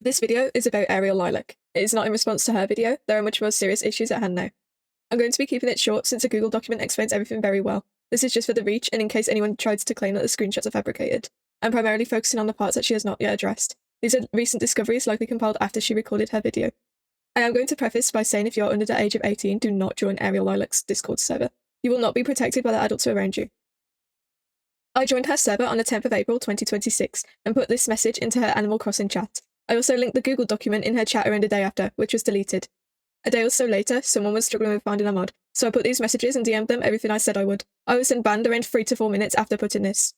This video is about aeriallilac. It is not in response to her video. There are much more serious issues at hand now. I'm going to be keeping it short since a Google document explains everything very well. This is just for the reach and in case anyone tries to claim that the screenshots are fabricated. I'm primarily focusing on the parts that she has not yet addressed. These are recent discoveries likely compiled after she recorded her video. I am going to preface by saying if you are under the age of 18, do not join aeriallilac's Discord server. You will not be protected by the adults around you. I joined her server on the 10th of April 2026 and put this message into her Animal Crossing chat. I also linked the Google document in her chat around a day after, which was deleted. A day or so later, someone was struggling with finding a mod, so I put these messages and DM'd them everything I said I would. I was then banned around 3 to 4 minutes after putting this.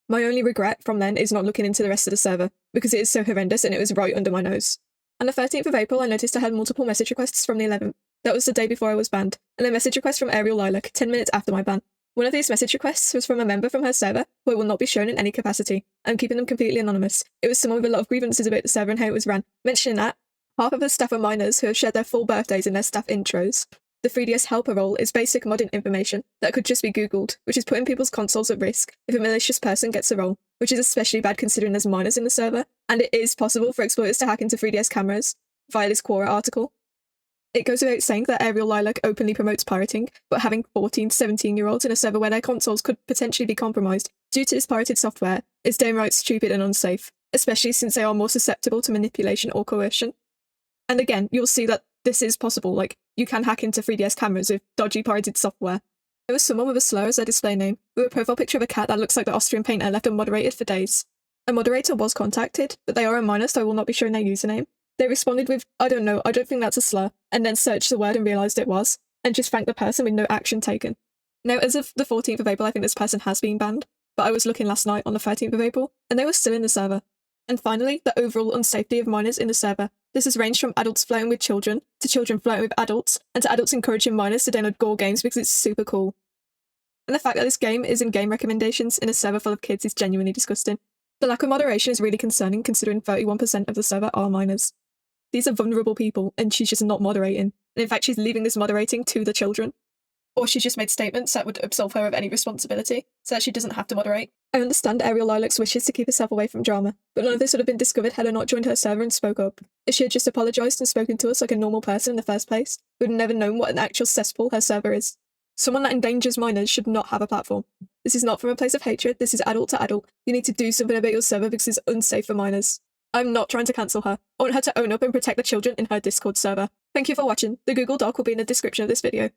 My only regret from then is not looking into the rest of the server, because it is so horrendous and it was right under my nose. On the 13th of April, I noticed I had multiple message requests from the 11th. That was the day before I was banned, and a message request from aeriallilac 10 minutes after my ban. One of these message requests was from a member from her server, who I will not be shown in any capacity. I'm keeping them completely anonymous. It was someone with a lot of grievances about the server and how it was ran. Mentioning that, half of the staff are minors who have shared their full birthdays in their staff intros. The 3DS helper role is basic modding information that could just be googled, which is putting people's consoles at risk if a malicious person gets the role, which is especially bad considering there's minors in the server, and it is possible for exploiters to hack into 3DS cameras via this Quora article. It goes without saying that aeriallilac openly promotes pirating, but having 14 to 17-year-olds in a server where their consoles could potentially be compromised due to this pirated software is downright stupid and unsafe, especially since they are more susceptible to manipulation or coercion. And again, you'll see that this is possible, like, you can hack into 3DS cameras with dodgy pirated software. There was someone with a slur as their display name, with a profile picture of a cat that looks like the Austrian painter left unmoderated for days. A moderator was contacted, but they are a minor so I will not be showing their username. They responded with, I don't know, I don't think that's a slur, and then searched the word and realised it was, and just thanked the person with no action taken. Now, as of the 14th of April, I think this person has been banned, but I was looking last night on the 13th of April, and they were still in the server. And finally, the overall unsafety of minors in the server. This has ranged from adults flirting with children, to children flirting with adults, and to adults encouraging minors to download gore games because it's super cool. And the fact that this game is in game recommendations in a server full of kids is genuinely disgusting. The lack of moderation is really concerning considering 31% of the server are minors. These are vulnerable people, and she's just not moderating. And in fact, she's leaving this moderating to the children. Or she's just made statements that would absolve her of any responsibility, so that she doesn't have to moderate. I understand aeriallilac's wishes to keep herself away from drama, but none of this would have been discovered had I not joined her server and spoke up. If she had just apologised and spoken to us like a normal person in the first place, we would have never known what an actual cesspool her server is. Someone that endangers minors should not have a platform. This is not from a place of hatred, this is adult to adult. You need to do something about your server because it's unsafe for minors. I'm not trying to cancel her. I want her to own up and protect the children in her Discord server. Thank you for watching. The Google Doc will be in the description of this video.